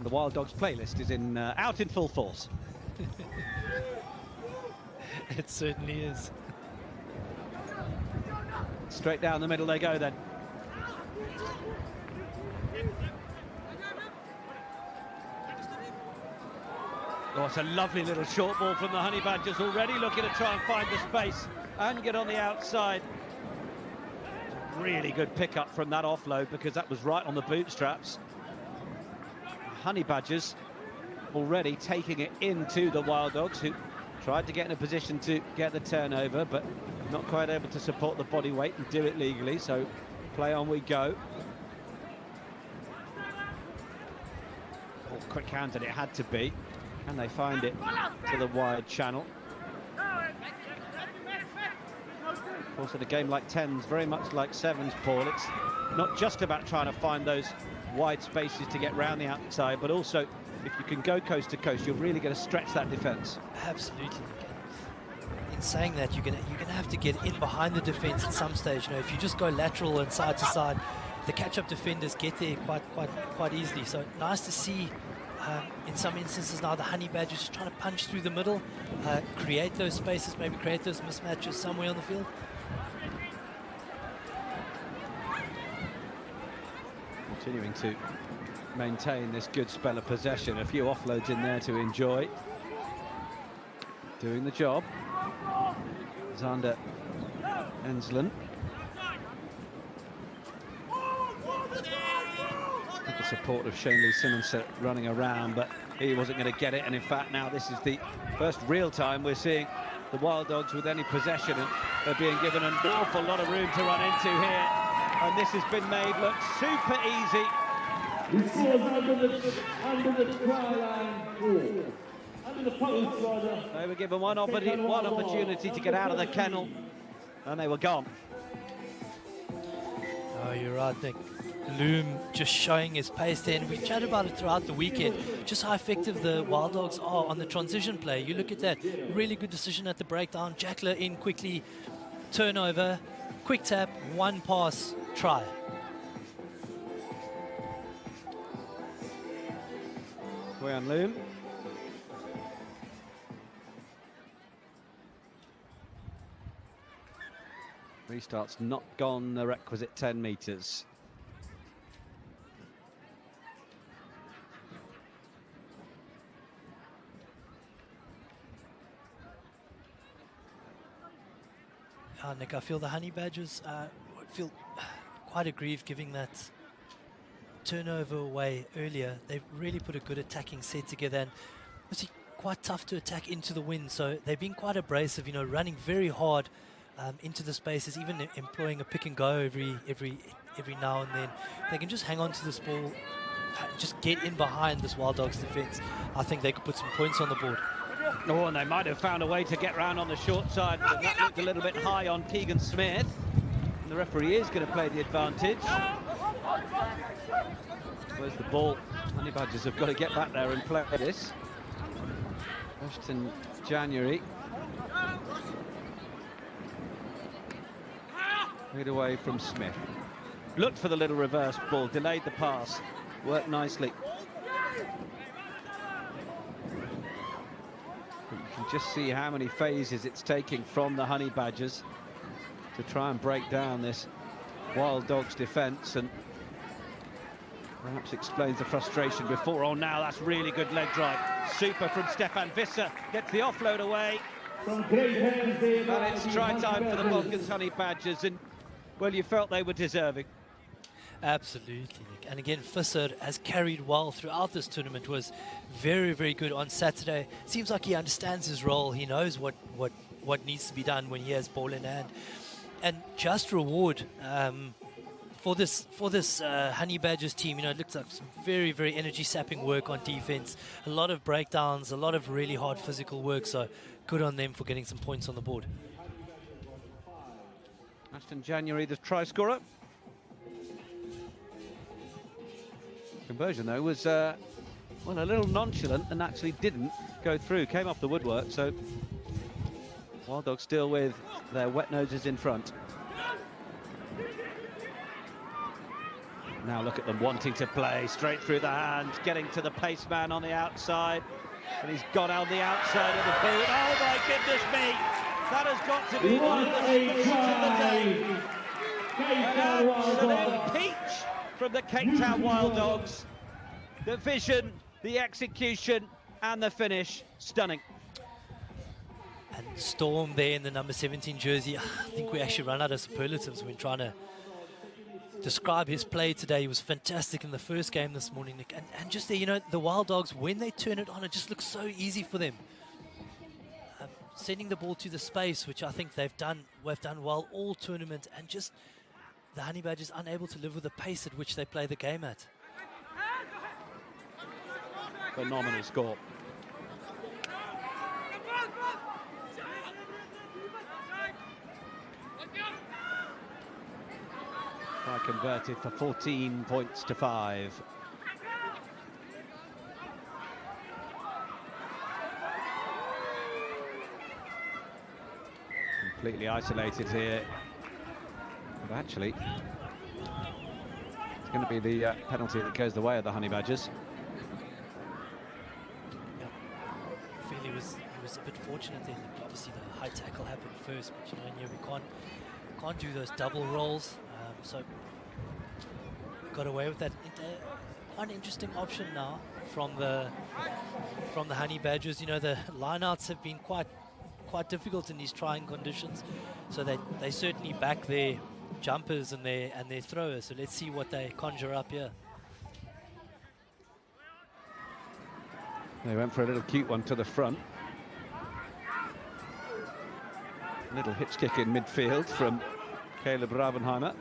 The Wild Dogs playlist is out in full force. It certainly is. Straight down the middle they go then. Oh, it's a lovely little short ball from the Honey Badgers, already looking to try and find the space and get on the outside. Really good pickup from that offload, because that was right on the bootstraps. Honey Badgers already taking it into the Wild Dogs, who tried to get in a position to get the turnover, but not quite able to support the body weight and do it legally, so play on we go. Oh, quick-handed it had to be. And they find it to the wide channel. Of course, in a game like 10s, very much like 7s, Paul, it's not just about trying to find those wide spaces to get round the outside, but also, if you can go coast to coast, you're really going to stretch that defence. Absolutely. In saying that, you're gonna have to get in behind the defence at some stage. You know, if you just go lateral and side to side, the catch-up defenders get there quite easily. So nice to see. In some instances now, the Honey Badgers just trying to punch through the middle, create those spaces, maybe create those mismatches somewhere on the field. Continuing to maintain this good spell of possession. A few offloads in there to enjoy. Doing the job. Xander Ensland. The support of Shane Lee Simmons running around, but he wasn't going to get it. And in fact, now this is the first real time we're seeing the Wild Dogs with any possession, and they're being given an awful lot of room to run into here. And this has been made look super easy. He scores under the try line. Under the post, rather. They were given one opportunity to get out of the kennel, and they were gone. Oh, you're right, Nick. Loom just showing his pace there, and we've chatted about it throughout the weekend, just how effective the Wild Dogs are on the transition play. You look at that, really good decision at the breakdown. Jackler in quickly, turnover, quick tap, one pass, try. Boyan Loom. Restart's not gone the requisite 10 metres. Nick, I feel the Honey Badgers feel quite aggrieved giving that turnover away earlier. They've really put a good attacking set together, and obviously quite tough to attack into the wind, so they've been quite abrasive, you know, running very hard into the spaces, even employing a pick and go every now and then. They can just hang on to this ball, just get in behind this Wild Dogs defence. I think they could put some points on the board. Oh, and they might have found a way to get round on the short side, but that looked a little bit high on Keegan Smith. And the referee is going to play the advantage. Where's the ball? Honey Badgers have got to get back there and play this. Ashton January. Lead away from Smith. Looked for the little reverse ball, delayed the pass, worked nicely. But you can just see how many phases it's taking from the Honey Badgers to try and break down this Wild Dogs defence, and perhaps explains the frustration before. Oh, now that's really good leg drive. Super from Stefan Visser, gets the offload away. And it's try time for the Balkans Honey Badgers, and well, you felt they were deserving. Absolutely, Nick. And again, Visser has carried well throughout this tournament, was very, very good on Saturday. Seems like he understands his role. He knows what needs to be done when he has ball in hand. And just reward for this Honey Badgers team. You know, it looks like some very, very energy-sapping work on defense. A lot of breakdowns, a lot of really hard physical work. So good on them for getting some points on the board. Ashton January, the try scorer. Conversion, though, was well, a little nonchalant and actually didn't go through. Came off the woodwork, so Wild Dogs still with their wet noses in front. Now look at them wanting to play straight through the hands, getting to the pace man on the outside, and he's got out the outside of the boot. Oh my goodness me! That has got to be one of the solutions of the day. An absolute peach from the Cape Town Wild Dogs. The vision, the execution, and the finish, stunning. And Storm there in the number 17 jersey. I think we actually run out of superlatives when trying to describe his play today. He was fantastic in the first game this morning, Nick. And just there, you know, the Wild Dogs, when they turn it on, it just looks so easy for them. Sending the ball to the space, which I think we've done well all tournament, and just the Honey Badgers unable to live with the pace at which they play the game at. Phenomenal score. Try converted for 14 points to 5. Completely isolated here. But actually, it's going to be the penalty that goes the way of the Honey Badgers. Yeah. I feel he was a bit fortunate there. Obviously, the high tackle happened first, but you know, in here we can't do those double rolls. So got away with that. Quite an interesting option now from the Honey Badgers. You know, the lineouts have been quite difficult in these trying conditions, so they certainly back their jumpers and their throwers. So let's see what they conjure up here. They went for a little cute one to the front. Little hitch kick in midfield from Caleb Ravenheimer.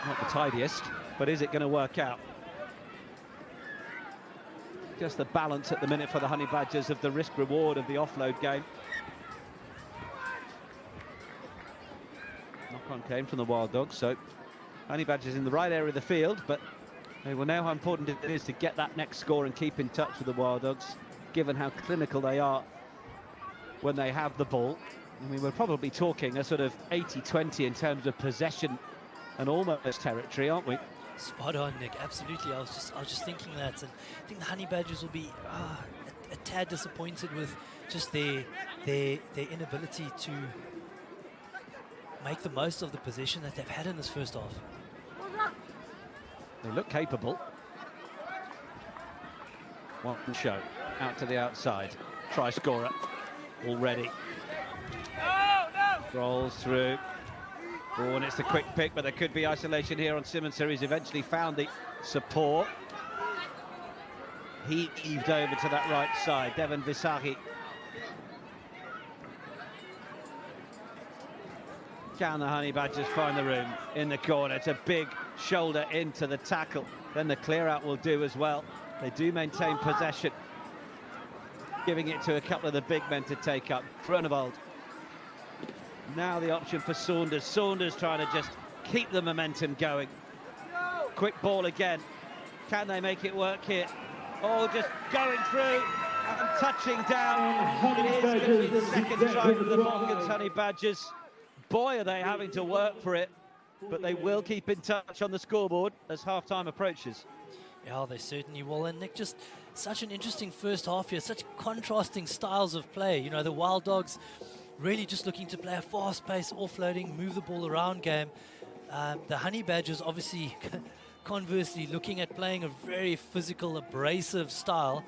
Not the tidiest, but is it going to work out? Just the balance at the minute for the Honey Badgers of the risk-reward of the offload game. Knock-on came from the Wild Dogs, so Honey Badgers in the right area of the field, but they will know how important it is to get that next score and keep in touch with the Wild Dogs, given how clinical they are when they have the ball. I mean, we're probably talking a sort of 80-20 in terms of possession and almost territory, aren't we? Spot on, Nick. Absolutely. I was just thinking that, and I think the Honey Badgers will be a tad disappointed with just their inability to make the most of the possession that they've had in this first half. They look capable. One show out to the outside. Try scorer already. Rolls through. Oh, and it's a quick pick, but there could be isolation here on Simmons, so he's eventually found the support. He heaved over to that right side, Devon Visahi. Can the Honey Badgers find the room in the corner? It's a big shoulder into the tackle. Then the clear out will do as well. They do maintain possession, giving it to a couple of the big men to take up. Groenewald. Now the option for Saunders. Saunders trying to just keep the momentum going. Quick ball again. Can they make it work here? Oh, just going through and touching down. It is going to be the second try for the Balkans Honey Badgers. Boy, are they having to work for it, but they will keep in touch on the scoreboard as half-time approaches. Yeah, they certainly will. And Nick, just such an interesting first half here, such contrasting styles of play. You know, the Wild Dogs really just looking to play a fast-paced, offloading, move the ball around game. The Honey Badgers, obviously, conversely, looking at playing a very physical, abrasive style.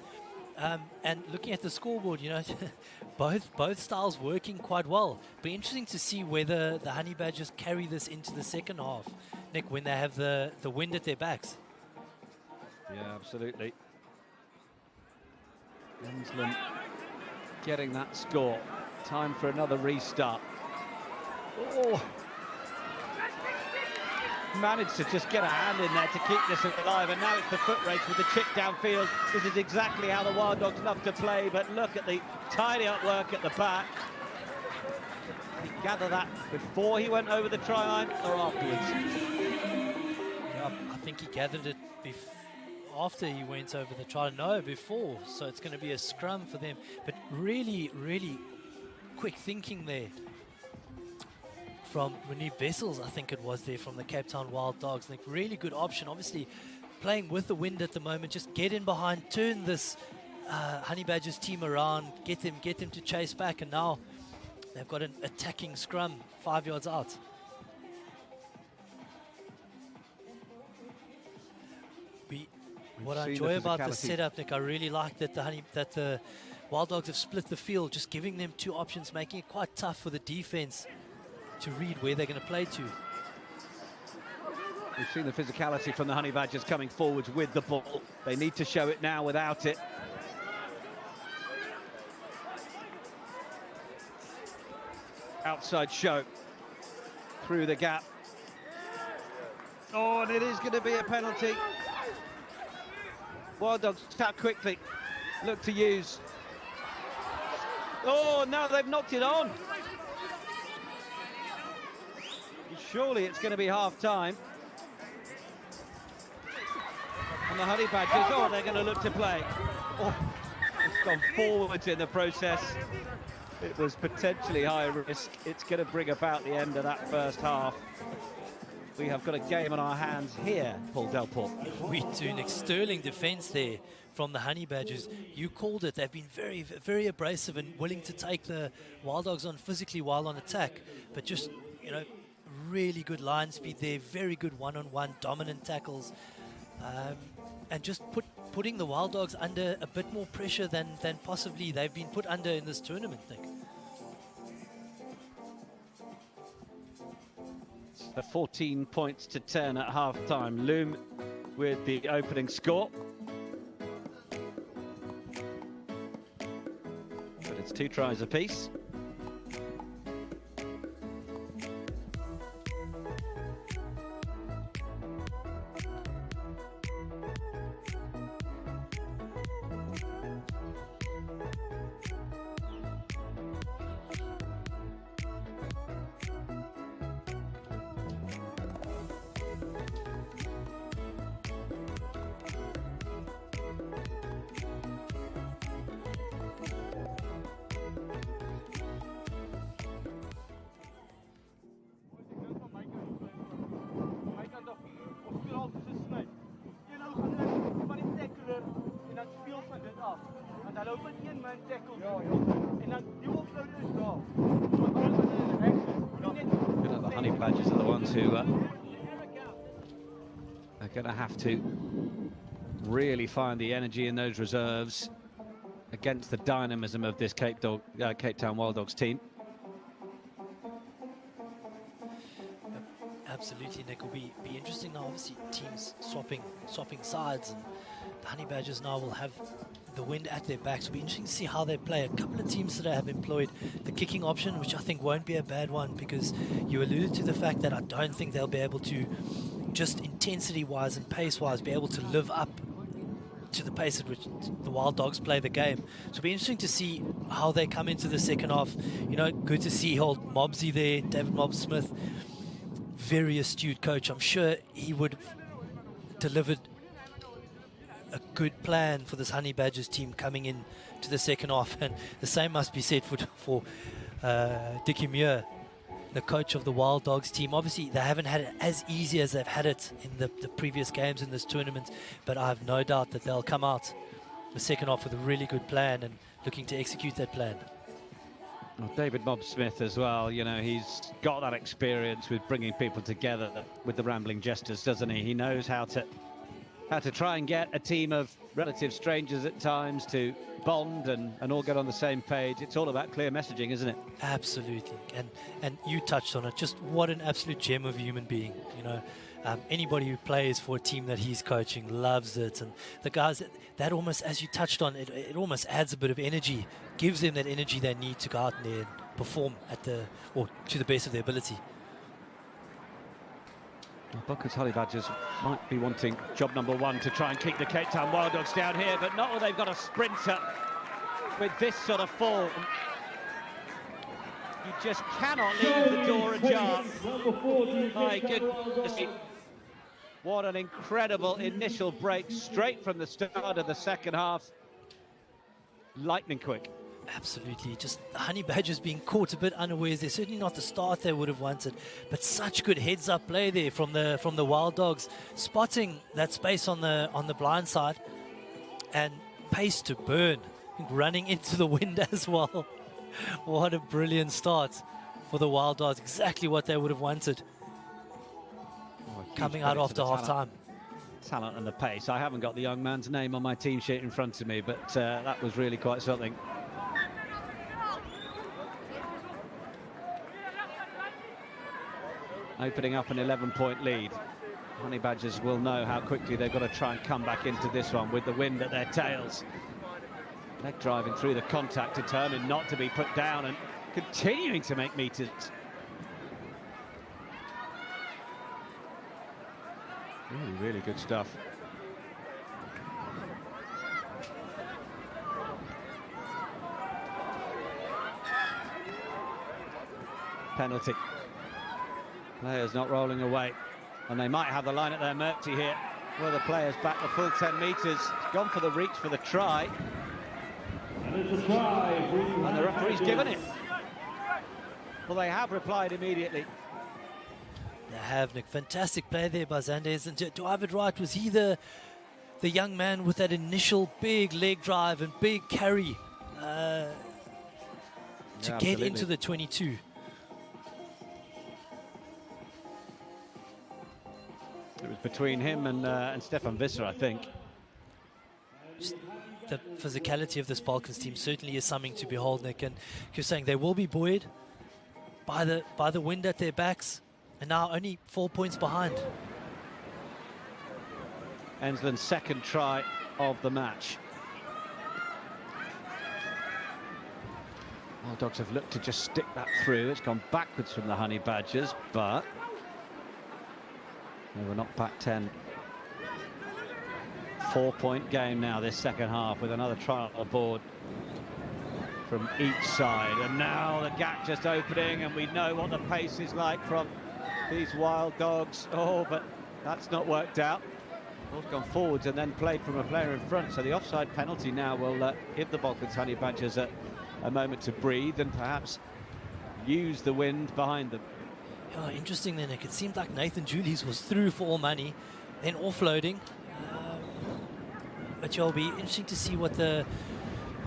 And looking at the scoreboard, you know, both styles working quite well. Be interesting to see whether the Honey Badgers carry this into the second half, Nick, when they have the wind at their backs. Yeah, absolutely. Winsland getting that score. Time for another restart. Oh! Managed to just get a hand in there to keep this alive, and now it's the foot race with the chip downfield. This is exactly how the Wild Dogs love to play, but look at the tidy up work at the back. Did he gather that before he went over the try line or afterwards? Yeah, I think he gathered it after he went over the try. No, before. So it's going to be a scrum for them. But really, really quick thinking there from Renee Wessels, I think it was there, from the Cape Town Wild Dogs. Like, really good option. Obviously, playing with the wind at the moment. Just get in behind, turn this Honey Badgers team around, get them to chase back, and now they've got an attacking scrum 5 yards out. What I enjoy about the setup, Nick, I really like that the Wild Dogs have split the field, just giving them two options, making it quite tough for the defense to read where they're going to play to. We've seen the physicality from the Honey Badgers coming forwards with the ball. They need to show it now without it. Outside show through the gap. Oh, and it is going to be a penalty. Wild Dogs tap quickly, look to use. Oh, now they've knocked it on. Surely it's going to be half-time. And the Honey Badgers, oh, they're going to look to play. Oh, it's gone forwards in the process. It was potentially high risk. It's going to bring about the end of that first half. We have got a game on our hands here, Paul Delport. We do. Nick, sterling defence there from the Honey Badgers. You called it. They've been very, very abrasive and willing to take the Wild Dogs on physically while on attack. But just, you know, really good line speed there, very good one-on-one dominant tackles. And just putting the Wild Dogs under a bit more pressure than possibly they've been put under in this tournament, Nick. The 14 points to 10 at half-time. Loom with the opening score. But it's 2 tries apiece. The Honey Badgers are the ones who are going to have to really find the energy in those reserves against the dynamism of this Cape Town Wild Dogs team. Absolutely, Nick. Will be interesting now. Obviously, teams swapping sides, and the Honey Badgers now will have the wind at their backs. It'll be interesting to see how they play. A couple of teams today have employed the kicking option, which I think won't be a bad one, because you alluded to the fact that I don't think they'll be able to, just intensity-wise and pace-wise, be able to live up to the pace at which the Wild Dogs play the game. So it'll be interesting to see how they come into the second half. You know, good to see old Mobsy there, David Mob-Smith. Very astute coach. I'm sure he would have delivered a good plan for this Honey Badgers team coming in to the second half, and the same must be said for Dickie Muir, the coach of the Wild Dogs team. Obviously, they haven't had it as easy as they've had it in the previous games in this tournament, but I have no doubt that they'll come out the second half with a really good plan and looking to execute that plan. Well, David Mob-Smith as well, you know, he's got that experience with bringing people together with the Rambling Jesters, doesn't he? He knows how to try and get a team of relative strangers at times to bond and all get on the same page. It's all about clear messaging, isn't it? Absolutely. And you touched on it. Just what an absolute gem of a human being, you know. Anybody who plays for a team that he's coaching loves it, and the guys that almost, as you touched on, it almost adds a bit of energy, gives them that energy they need to go out there and perform to the best of their ability. Balkans Honey Badgers might be wanting job number 1 to try and keep the Cape Town Wild Dogs down here, but not when they've got a sprinter with this sort of form. You just cannot leave the door ajar. My goodness. What an incredible initial break straight from the start of the second half. Lightning quick. Absolutely, just the Honey Badgers being caught a bit unawares. They're certainly not the start they would have wanted, but such good heads-up play there from the Wild Dogs, spotting that space on the blind side, and pace to burn, running into the wind as well. What a brilliant start for the Wild Dogs! Exactly what they would have wanted. Coming out after half-time. Talent and the pace. I haven't got the young man's name on my team sheet in front of me, but that was really quite something. Opening up an 11-point lead. Honey Badgers will know how quickly they've got to try and come back into this one with the wind at their tails. Leg driving through the contact, determined not to be put down and continuing to make meters. Really good stuff. Penalty. Players not rolling away, and they might have the line at their mercy here. Well, the players back the full 10 metres, gone for the reach for the try. And it's a try. And the referee's given it. Well, they have replied immediately. They have, Nick. Fantastic play there by Zandez. And do I have it right? Was he the young man with that initial big leg drive and big carry to get into the 22? It was between him and Stefan Visser, I think. Just the physicality of this Balkans team certainly is something to behold, Nick. And you're saying they will be buoyed by the wind at their backs, and now only 4 points behind. Ensland's second try of the match. Wild Dogs have looked to just stick that through. It's gone backwards from the Honey Badgers, but they were knocked back 10. 4-point game now this second half, with another try on the board from each side. And now the gap just opening, and we know what the pace is like from these Wild Dogs. Oh, but that's not worked out. Ball's gone forwards and then played from a player in front. So the offside penalty now will give the Balkans Honey Badgers a moment to breathe and perhaps use the wind behind them. Oh, interesting then, Nick. It seemed like Nathan Julies was through for all money, then offloading. But it'll be interesting to see what the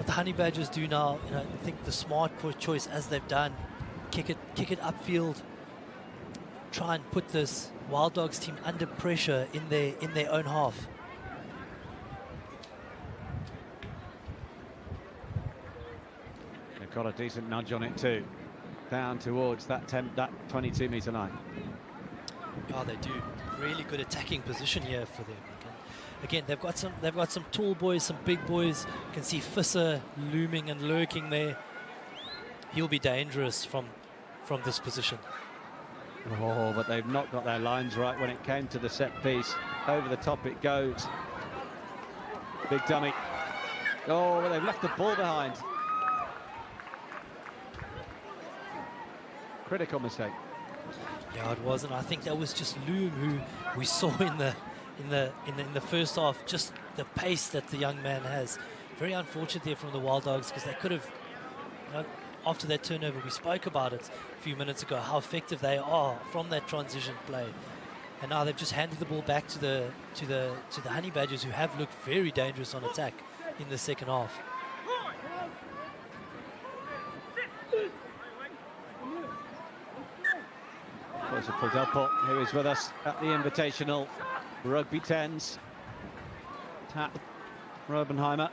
Honey Badgers do now. You know, I think the smart choice, as they've done, kick it upfield, try and put this Wild Dogs team under pressure in their own half. They've got a decent nudge on it too, down towards that 22-metre line. Oh, they do. Really good attacking position here for them. Again, they've got some tall boys, some big boys. You can see Visser looming and lurking there. He'll be dangerous from this position. Oh, but they've not got their lines right when it came to the set piece. Over the top it goes. Big dummy. Oh, well, they've left the ball behind. Critical mistake. Yeah, it wasn't. I think that was just Loom, who we saw in the first half. Just the pace that the young man has. Very unfortunate there from the Wild Dogs, because they could have, you know, after that turnover, we spoke about it a few minutes ago, how effective they are from that transition play. And now they've just handed the ball back to the Honey Badgers, who have looked very dangerous on attack in the second half. Closer for Delport, who is with us at the Invitational Rugby 10s. Tap Robenheimer.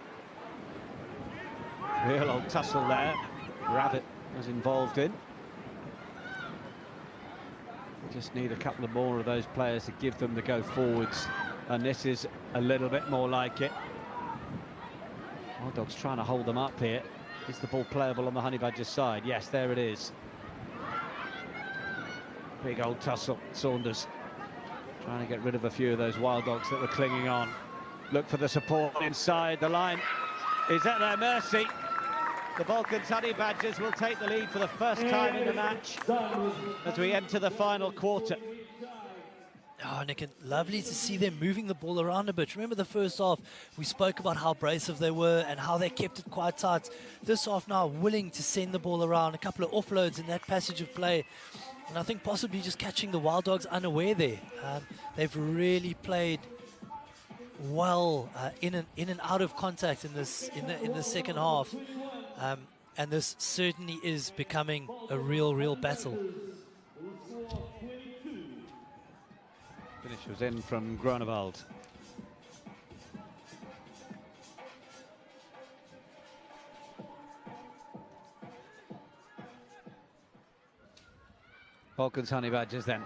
Real old tussle there. Rabbit was involved in. Just need a couple of more of those players to give them the go forwards, and this is a little bit more like it. Wild Dogs trying to hold them up here. Is the ball playable on the Honey Badgers side? Yes, there it is. Big old tussle. Saunders trying to get rid of a few of those Wild Dogs that were clinging on. Look for the support inside. The line is at their mercy. The Balkans Honey Badgers will take the lead for the first time in the match as we enter the final quarter. Oh, Nick, and lovely to see them moving the ball around a bit. Remember the first half, we spoke about how abrasive they were and how they kept it quite tight. This half now willing to send the ball around, a couple of offloads in that passage of play. And I think possibly just catching the Wild Dogs unaware there. They've really played well in and out of contact in the second half. And this certainly is becoming a real battle. Finish was in from Groenewald. Balkans Honey Badgers then.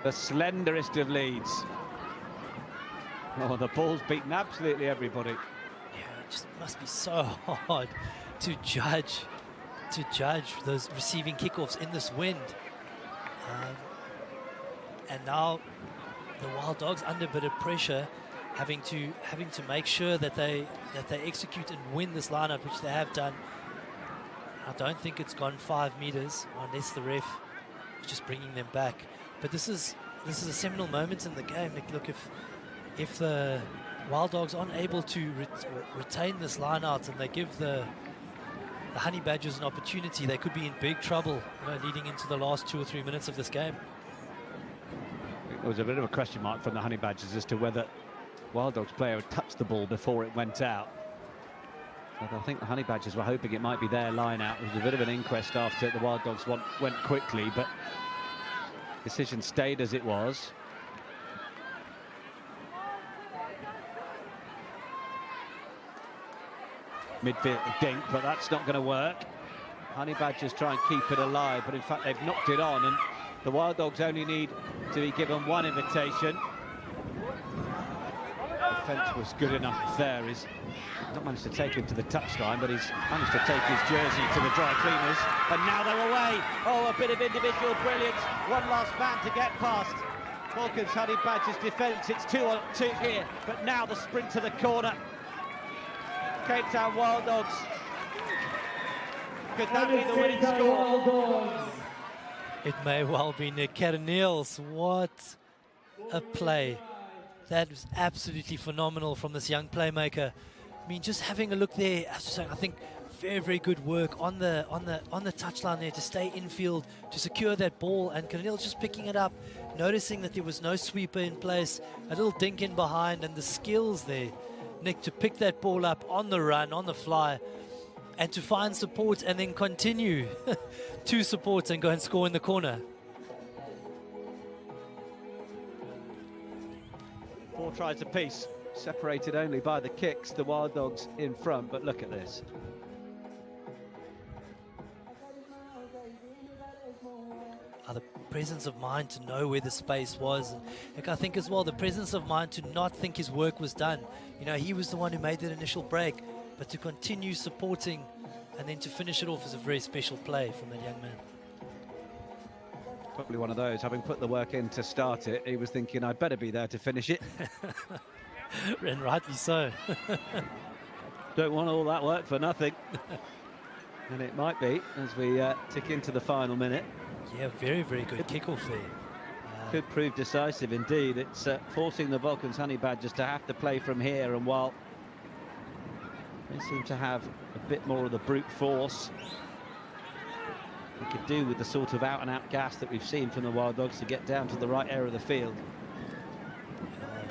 The slenderest of leads. Oh, the ball's beaten absolutely everybody. Yeah, it just must be so hard to judge those receiving kickoffs in this wind. And now the Wild Dogs under a bit of pressure, having to make sure that they execute and win this lineup, which they have done. I don't think it's gone 5 meters unless the ref is just bringing them back. But this is a seminal moment in the game. Look, if the Wild Dogs aren't able to retain this line out and they give the Honey Badgers an opportunity, they could be in big trouble, leading into the last 2 or 3 minutes of this game. There was a bit of a question mark from the Honey Badgers as to whether Wild Dogs player had touched the ball before it went out. But I think the Honey Badgers were hoping it might be their line out. There was a bit of an inquest after the Wild Dogs went quickly, but decision stayed as it was. Midfield dink, but that's not going to work. Honey Badgers try and keep it alive, but in fact they've knocked it on, and the Wild Dogs only need to be given one invitation. Defence was good enough there. He's not managed to take him to the touchline, but he's managed to take his jersey to the dry cleaners. And now they're away. Oh, a bit of individual brilliance. One last man to get past. Balkans Honey Badgers defence. It's 2-on-2 here, but now the sprint to the corner. Cape Town Wild Dogs. Could that be the winning score? It may well be Nick Kerniels. What a play. That was absolutely phenomenal from this young playmaker. I mean, just having a look there, as I was saying, I think very good work on the touchline there to stay infield, to secure that ball, and Kerniels just picking it up, noticing that there was no sweeper in place, a little dink in behind, and the skills there, Nick, to pick that ball up on the run, on the fly, and to find support and then continue to support and go and score in the corner. 4 tries apiece, separated only by the kicks, the Wild Dogs in front, but look at this. The presence of mind to know where the space was. And I think as well, the presence of mind to not think his work was done. He was the one who made that initial break, but to continue supporting and then to finish it off is a very special play from that young man. Probably one of those, having put the work in to start it, he was thinking, I'd better be there to finish it. And rightly so. Don't want all that work for nothing. And it might be, as we tick into the final minute. Yeah, very good kickoff there. Could prove decisive indeed. It's forcing the Balkans Honey Badgers to have to play from here, and while they seem to have a bit more of the brute force, they could do with the sort of out-and-out gas that we've seen from the Wild Dogs to get down to the right area of the field.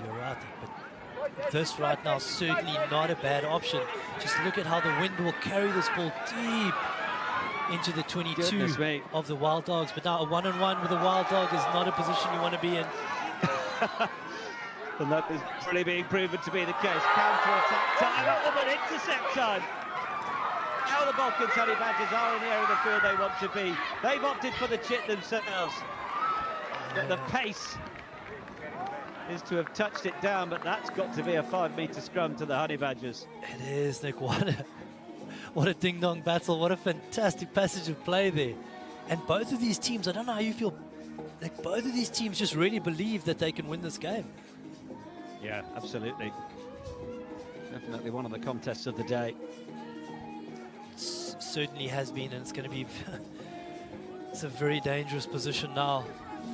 You're right, but this right now certainly not a bad option. Just look at how the wind will carry this ball deep into the 22 of the Wild Dogs. But now a one-on-one with a Wild Dog is not a position you want to be in. And that is really being proven to be the case. Counter-attack time, but intercept time. Now the Balkans Honey Badgers are in the area of the field they want to be. They've opted for the chip themselves. But the pace is to have touched it down, but that's got to be a 5-metre scrum to the Honey Badgers. It is, Nick. What a ding-dong battle. What a fantastic passage of play there. And both of these teams, I don't know how you feel, like both of these teams just really believe that they can win this game. Yeah, absolutely. Definitely one of the contests of the day. Certainly has been, and it's going to be it's a very dangerous position now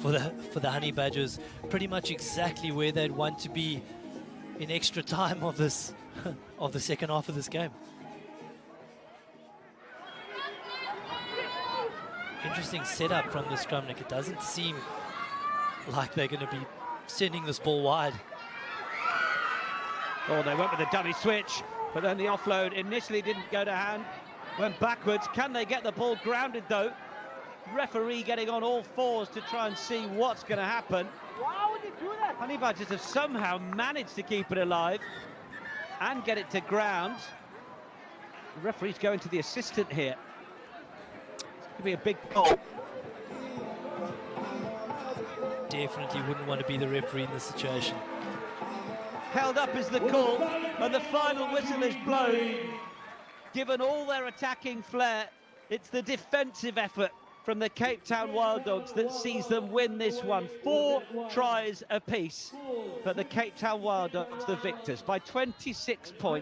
for the Honey Badgers, pretty much exactly where they'd want to be in extra time of this of the second half of this game. Interesting setup from the scrum, Nick. It doesn't seem like they're going to be sending this ball wide. Oh, they went with the dummy switch, but then the offload initially didn't go to hand, went backwards. Can they get the ball grounded, though? Referee getting on all fours to try and see what's going to happen. Why would you do that? Honey Badgers have somehow managed to keep it alive and get it to ground. The referee's going to the assistant here. It's going to be a big goal. Definitely wouldn't want to be the referee in this situation. Held up is the call, and the final whistle is blown. Given all their attacking flair, it's the defensive effort from the Cape Town Wild Dogs that sees them win this one. 4 tries apiece, but the Cape Town Wild Dogs the victors by 26 points.